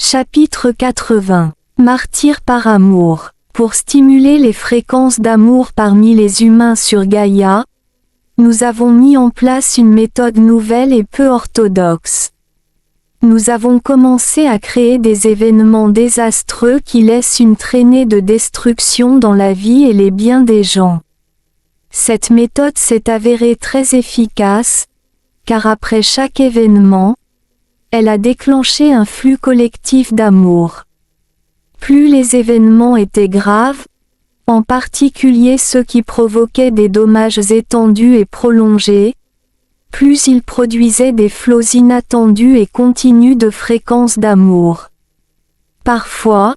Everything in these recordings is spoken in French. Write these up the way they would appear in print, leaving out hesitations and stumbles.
Chapitre 80. Martyrs par amour. Pour stimuler les fréquences d'amour parmi les humains sur Gaïa, nous avons mis en place une méthode nouvelle et peu orthodoxe. Nous avons commencé à créer des événements désastreux qui laissent une traînée de destruction dans la vie et les biens des gens. Cette méthode s'est avérée très efficace, car après chaque événement, elle a déclenché un flux collectif d'amour. Plus les événements étaient graves, en particulier ceux qui provoquaient des dommages étendus et prolongés, plus ils produisaient des flots inattendus et continus de fréquences d'amour. Parfois,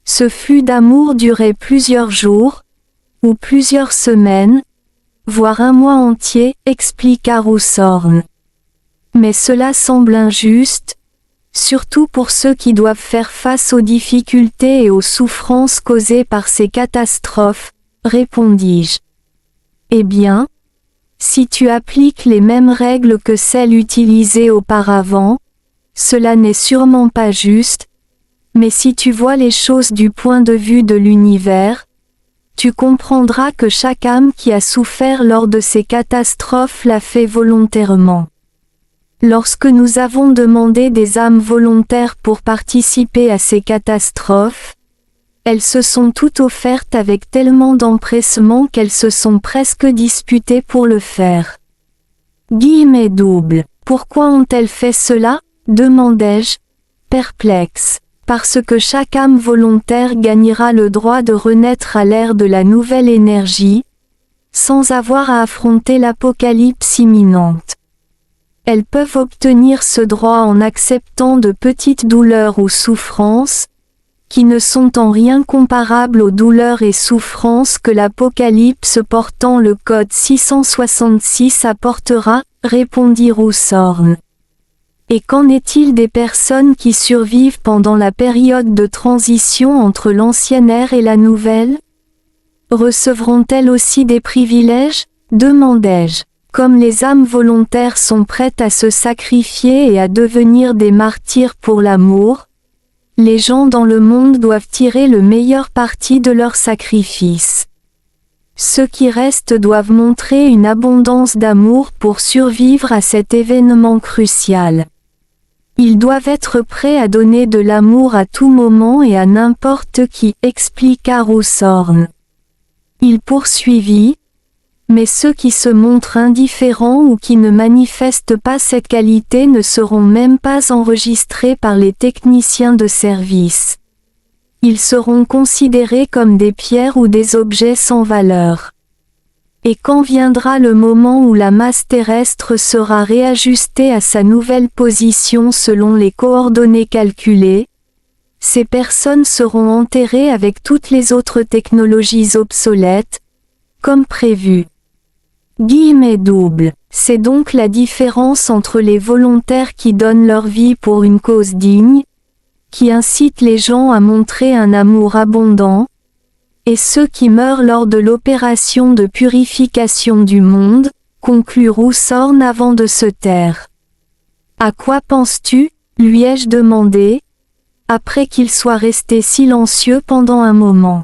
ce flux d'amour durait plusieurs jours, ou plusieurs semaines, voire un mois entier, expliqua Roussorn. Mais cela semble injuste, surtout pour ceux qui doivent faire face aux difficultés et aux souffrances causées par ces catastrophes, répondis-je. Eh bien, si tu appliques les mêmes règles que celles utilisées auparavant, cela n'est sûrement pas juste, mais si tu vois les choses du point de vue de l'univers, tu comprendras que chaque âme qui a souffert lors de ces catastrophes l'a fait volontairement. Lorsque nous avons demandé des âmes volontaires pour participer à ces catastrophes, elles se sont toutes offertes avec tellement d'empressement qu'elles se sont presque disputées pour le faire. Guillemets doubles. Pourquoi ont-elles fait cela? Demandai-je, perplexe. Parce que chaque âme volontaire gagnera le droit de renaître à l'ère de la nouvelle énergie, sans avoir à affronter l'apocalypse imminente. Elles peuvent obtenir ce droit en acceptant de petites douleurs ou souffrances, qui ne sont en rien comparables aux douleurs et souffrances que l'Apocalypse portant le code 666 apportera, répondit Roussorn. Et qu'en est-il des personnes qui survivent pendant la période de transition entre l'ancienne ère et la nouvelle? Recevront-elles aussi des privilèges? Demandai-je. Comme les âmes volontaires sont prêtes à se sacrifier et à devenir des martyrs pour l'amour, les gens dans le monde doivent tirer le meilleur parti de leur sacrifice. Ceux qui restent doivent montrer une abondance d'amour pour survivre à cet événement crucial. Ils doivent être prêts à donner de l'amour à tout moment et à n'importe qui, expliqua Roussorn. Il poursuivit. Mais ceux qui se montrent indifférents ou qui ne manifestent pas cette qualité ne seront même pas enregistrés par les techniciens de service. Ils seront considérés comme des pierres ou des objets sans valeur. Et quand viendra le moment où la masse terrestre sera réajustée à sa nouvelle position selon les coordonnées calculées, ces personnes seront enterrées avec toutes les autres technologies obsolètes, comme prévu. Guillemets doubles. C'est donc la différence entre les volontaires qui donnent leur vie pour une cause digne, qui incitent les gens à montrer un amour abondant, et ceux qui meurent lors de l'opération de purification du monde, conclut Roussorn avant de se taire. À quoi penses-tu? Lui ai-je demandé, après qu'il soit resté silencieux pendant un moment.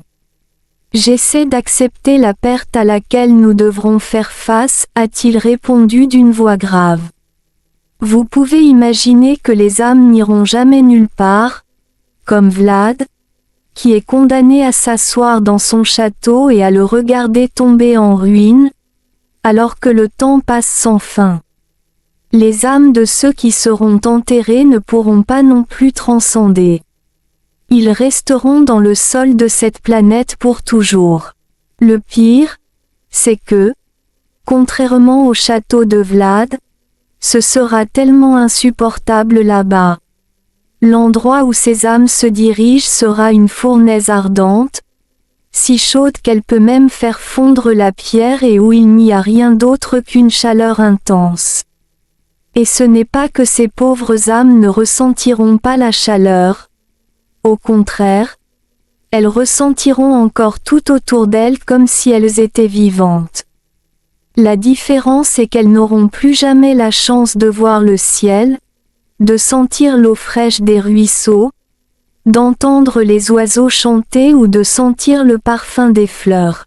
J'essaie d'accepter la perte à laquelle nous devrons faire face, a-t-il répondu d'une voix grave. Vous pouvez imaginer que les âmes n'iront jamais nulle part, comme Vlad, qui est condamné à s'asseoir dans son château et à le regarder tomber en ruine, alors que le temps passe sans fin. Les âmes de ceux qui seront enterrés ne pourront pas non plus transcender. Ils resteront dans le sol de cette planète pour toujours. Le pire, c'est que, contrairement au château de Vlad, ce sera tellement insupportable là-bas. L'endroit où ces âmes se dirigent sera une fournaise ardente, si chaude qu'elle peut même faire fondre la pierre et où il n'y a rien d'autre qu'une chaleur intense. Et ce n'est pas que ces pauvres âmes ne ressentiront pas la chaleur. Au contraire, elles ressentiront encore tout autour d'elles comme si elles étaient vivantes. La différence est qu'elles n'auront plus jamais la chance de voir le ciel, de sentir l'eau fraîche des ruisseaux, d'entendre les oiseaux chanter ou de sentir le parfum des fleurs.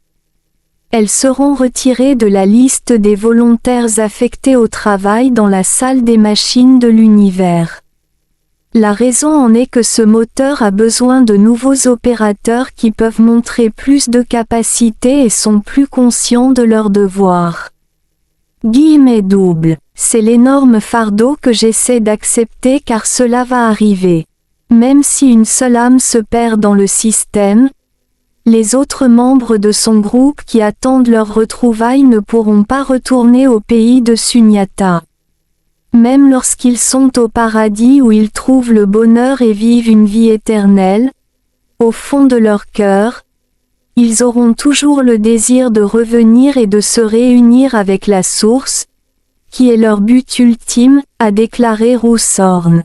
Elles seront retirées de la liste des volontaires affectés au travail dans la salle des machines de l'univers. La raison en est que ce moteur a besoin de nouveaux opérateurs qui peuvent montrer plus de capacité et sont plus conscients de leurs devoirs. Guillemets doubles. C'est l'énorme fardeau que j'essaie d'accepter car cela va arriver. Même si une seule âme se perd dans le système, les autres membres de son groupe qui attendent leur retrouvaille ne pourront pas retourner au pays de Sunyata. Même lorsqu'ils sont au paradis où ils trouvent le bonheur et vivent une vie éternelle, au fond de leur cœur, ils auront toujours le désir de revenir et de se réunir avec la source, qui est leur but ultime, a déclaré Roussorn.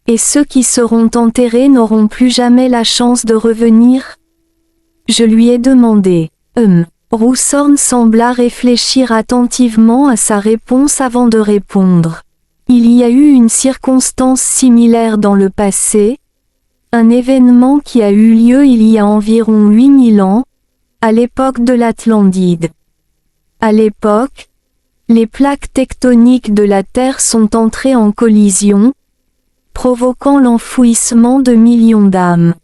Et ceux qui seront enterrés n'auront plus jamais la chance de revenir? Je lui ai demandé. Roussorn sembla réfléchir attentivement à sa réponse avant de répondre. Il y a eu une circonstance similaire dans le passé, un événement qui a eu lieu il y a environ 8000 ans, à l'époque de l'Atlantide. À l'époque, les plaques tectoniques de la Terre sont entrées en collision, provoquant l'enfouissement de millions d'âmes.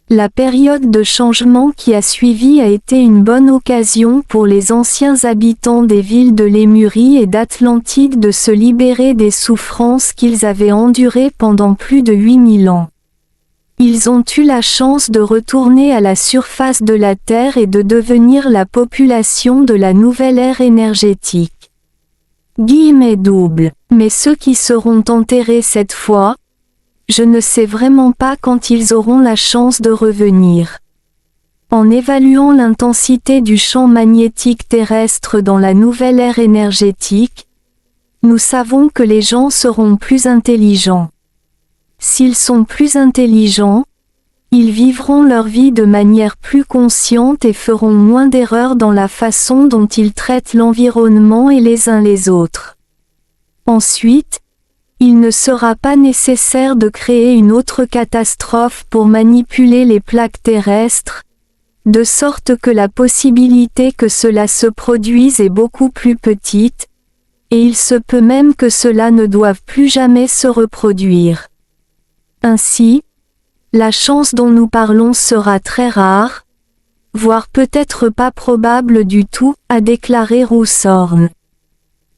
La période de changement qui a suivi a été une bonne occasion pour les anciens habitants des villes de Lémurie et d'Atlantide de se libérer des souffrances qu'ils avaient endurées pendant plus de 8000 ans. Ils ont eu la chance de retourner à la surface de la Terre et de devenir la population de la nouvelle ère énergétique. Guillemets doubles. Mais ceux qui seront enterrés cette fois, je ne sais vraiment pas quand ils auront la chance de revenir. En évaluant l'intensité du champ magnétique terrestre dans la nouvelle ère énergétique, nous savons que les gens seront plus intelligents. S'ils sont plus intelligents, ils vivront leur vie de manière plus consciente et feront moins d'erreurs dans la façon dont ils traitent l'environnement et les uns les autres. Ensuite, il ne sera pas nécessaire de créer une autre catastrophe pour manipuler les plaques terrestres, de sorte que la possibilité que cela se produise est beaucoup plus petite, et il se peut même que cela ne doive plus jamais se reproduire. Ainsi, la chance dont nous parlons sera très rare, voire peut-être pas probable du tout, a déclaré Roussorn.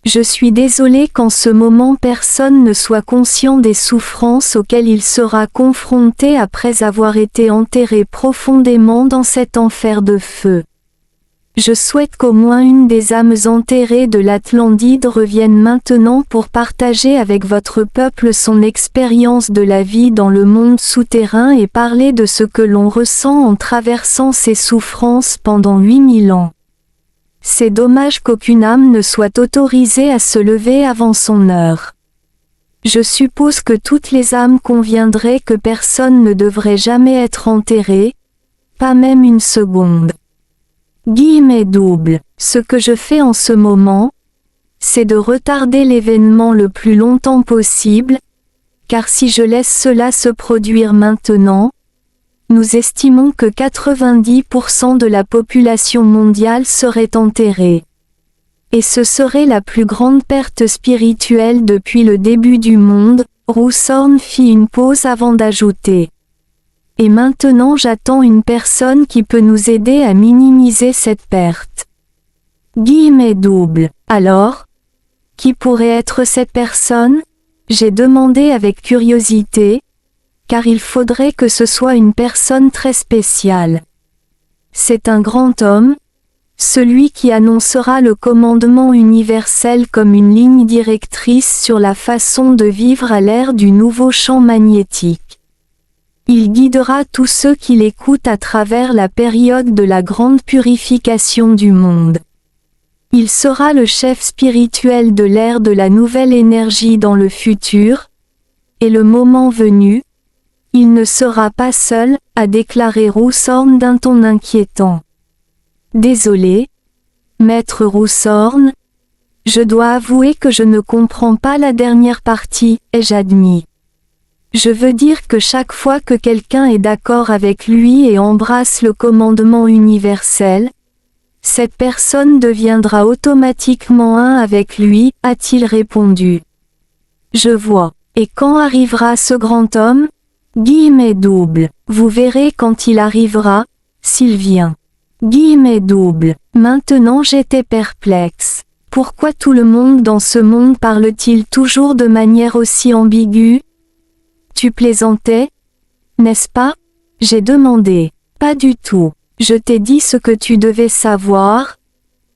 Je suis désolé qu'en ce moment personne ne soit conscient des souffrances auxquelles il sera confronté après avoir été enterré profondément dans cet enfer de feu. Je souhaite qu'au moins une des âmes enterrées de l'Atlantide revienne maintenant pour partager avec votre peuple son expérience de la vie dans le monde souterrain et parler de ce que l'on ressent en traversant ces souffrances pendant 8000 ans. C'est dommage qu'aucune âme ne soit autorisée à se lever avant son heure. Je suppose que toutes les âmes conviendraient que personne ne devrait jamais être enterré, pas même une seconde. Guillemets doubles. Ce que je fais en ce moment, c'est de retarder l'événement le plus longtemps possible, car si je laisse cela se produire maintenant, nous estimons que 90% de la population mondiale serait enterrée. Et ce serait la plus grande perte spirituelle depuis le début du monde, Roussorn fit une pause avant d'ajouter. Et maintenant j'attends une personne qui peut nous aider à minimiser cette perte. Guillemets doubles. Alors, qui pourrait être cette personne? J'ai demandé avec curiosité, car il faudrait que ce soit une personne très spéciale. C'est un grand homme, celui qui annoncera le commandement universel comme une ligne directrice sur la façon de vivre à l'ère du nouveau champ magnétique. Il guidera tous ceux qui l'écoutent à travers la période de la grande purification du monde. Il sera le chef spirituel de l'ère de la nouvelle énergie dans le futur, et le moment venu, il ne sera pas seul, a déclaré Roussorn d'un ton inquiétant. Désolé, maître Roussorn, je dois avouer que je ne comprends pas la dernière partie, ai-je admis. Je veux dire que chaque fois que quelqu'un est d'accord avec lui et embrasse le commandement universel, cette personne deviendra automatiquement un avec lui, a-t-il répondu. Je vois. Et quand arrivera ce grand homme? Guillemets double. Vous verrez quand il arrivera, s'il vient. Guillemets double. Maintenant j'étais perplexe. Pourquoi tout le monde dans ce monde parle-t-il toujours de manière aussi ambiguë? Tu plaisantais? N'est-ce pas? J'ai demandé. Pas du tout. Je t'ai dit ce que tu devais savoir,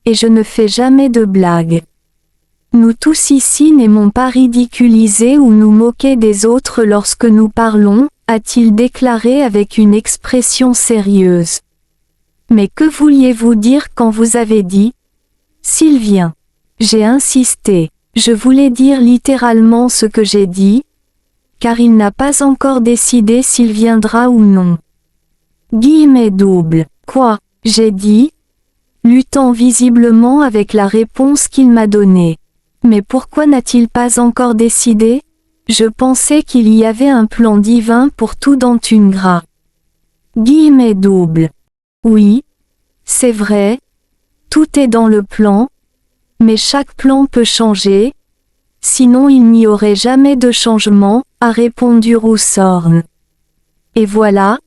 et je ne fais jamais de blagues. Nous tous ici n'aimons pas ridiculiser ou nous moquer des autres lorsque nous parlons, a-t-il déclaré avec une expression sérieuse. Mais que vouliez-vous dire quand vous avez dit « Sylvien ». J'ai insisté. Je voulais dire littéralement ce que j'ai dit, car il n'a pas encore décidé s'il viendra ou non. Guillemets double. Quoi? J'ai dit, luttant visiblement avec la réponse qu'il m'a donnée. Mais pourquoi n'a-t-il pas encore décidé? Je pensais qu'il y avait un plan divin pour tout dans Tungra. Guillemets double. Oui, c'est vrai, tout est dans le plan, mais chaque plan peut changer, sinon il n'y aurait jamais de changement, a répondu Roussорn. Et voilà,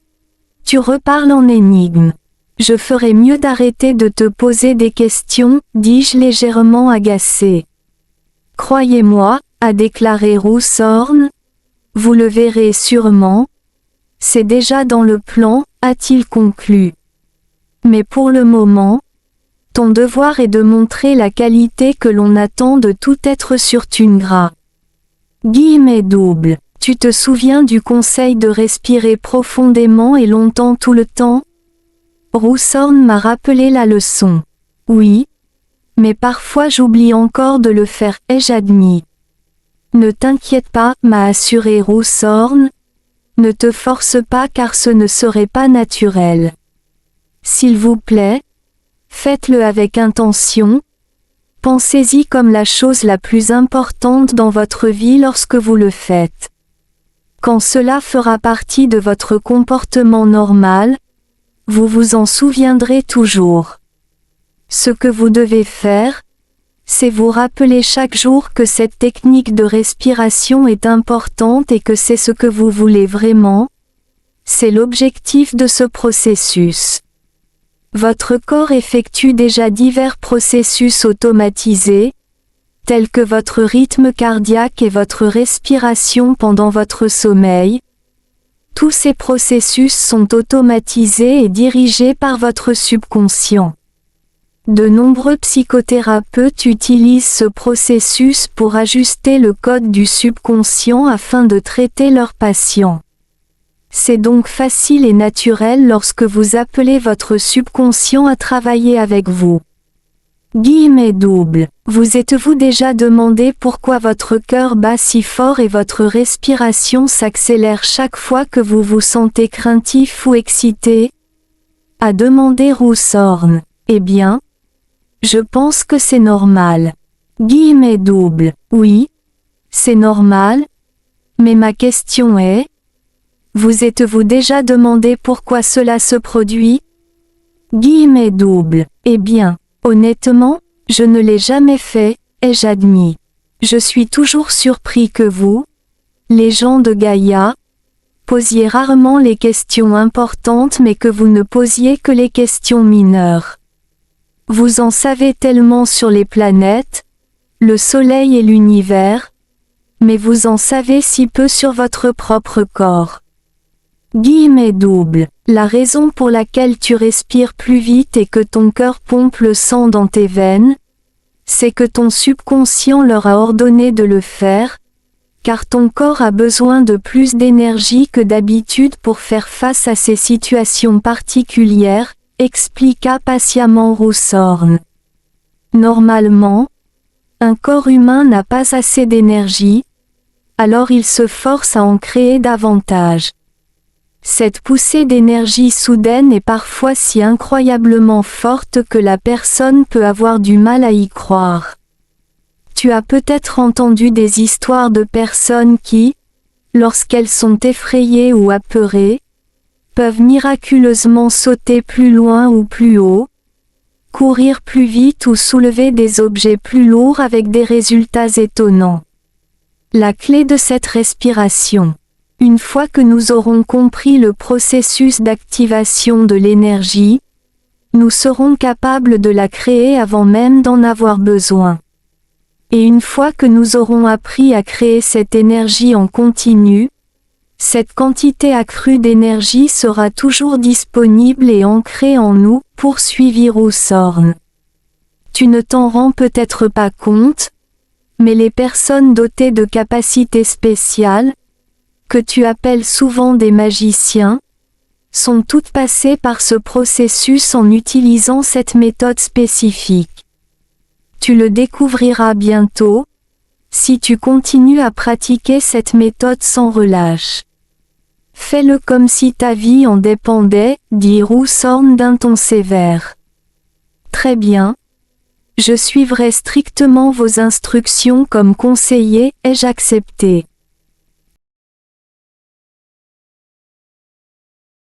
tu reparles en énigme. Je ferais mieux d'arrêter de te poser des questions, dis-je légèrement agacé. Croyez-moi, a déclaré Roussорn, vous le verrez sûrement. C'est déjà dans le plan, a-t-il conclu. Mais pour le moment, ton devoir est de montrer la qualité que l'on attend de tout être sur Tungra. Guillemets double. Tu te souviens du conseil de respirer profondément et longtemps tout le temps? Roussorn m'a rappelé la leçon. Oui. Mais parfois j'oublie encore de le faire, ai-je admis. Ne t'inquiète pas, m'a assuré Roussorn. Ne te force pas car ce ne serait pas naturel. S'il vous plaît, faites-le avec intention. Pensez-y comme la chose la plus importante dans votre vie lorsque vous le faites. Quand cela fera partie de votre comportement normal, vous vous en souviendrez toujours. Ce que vous devez faire, c'est vous rappeler chaque jour que cette technique de respiration est importante et que c'est ce que vous voulez vraiment. C'est l'objectif de ce processus. Votre corps effectue déjà divers processus automatisés, tels que votre rythme cardiaque et votre respiration pendant votre sommeil. Tous ces processus sont automatisés et dirigés par votre subconscient. De nombreux psychothérapeutes utilisent ce processus pour ajuster le code du subconscient afin de traiter leurs patients. C'est donc facile et naturel lorsque vous appelez votre subconscient à travailler avec vous. Guillemets double. Vous êtes-vous déjà demandé pourquoi votre cœur bat si fort et votre respiration s'accélère chaque fois que vous vous sentez craintif ou excité? A demandé Roussorn. Eh bien, je pense que c'est normal. Guillemets double. Oui, c'est normal. Mais ma question est, vous êtes-vous déjà demandé pourquoi cela se produit? Guillemets double. Eh bien, honnêtement, je ne l'ai jamais fait, ai-je admis. Je suis toujours surpris que vous, les gens de Gaïa, posiez rarement les questions importantes mais que vous ne posiez que les questions mineures. Vous en savez tellement sur les planètes, le soleil et l'univers, mais vous en savez si peu sur votre propre corps. Guillemets double. La raison pour laquelle tu respires plus vite et que ton cœur pompe le sang dans tes veines, c'est que ton subconscient leur a ordonné de le faire, car ton corps a besoin de plus d'énergie que d'habitude pour faire face à ces situations particulières, expliqua patiemment Roussorn. Normalement, un corps humain n'a pas assez d'énergie, alors il se force à en créer davantage. Cette poussée d'énergie soudaine est parfois si incroyablement forte que la personne peut avoir du mal à y croire. Tu as peut-être entendu des histoires de personnes qui, lorsqu'elles sont effrayées ou apeurées, peuvent miraculeusement sauter plus loin ou plus haut, courir plus vite ou soulever des objets plus lourds avec des résultats étonnants. La clé de cette respiration. Une fois que nous aurons compris le processus d'activation de l'énergie, nous serons capables de la créer avant même d'en avoir besoin. Et une fois que nous aurons appris à créer cette énergie en continu, cette quantité accrue d'énergie sera toujours disponible et ancrée en nous, poursuivit Roughthorne. Tu ne t'en rends peut-être pas compte, mais les personnes dotées de capacités spéciales, que tu appelles souvent des magiciens, sont toutes passées par ce processus en utilisant cette méthode spécifique. Tu le découvriras bientôt, si tu continues à pratiquer cette méthode sans relâche. Fais-le comme si ta vie en dépendait, dit Roughthorne d'un ton sévère. Très bien. Je suivrai strictement vos instructions comme conseiller, ai-je accepté.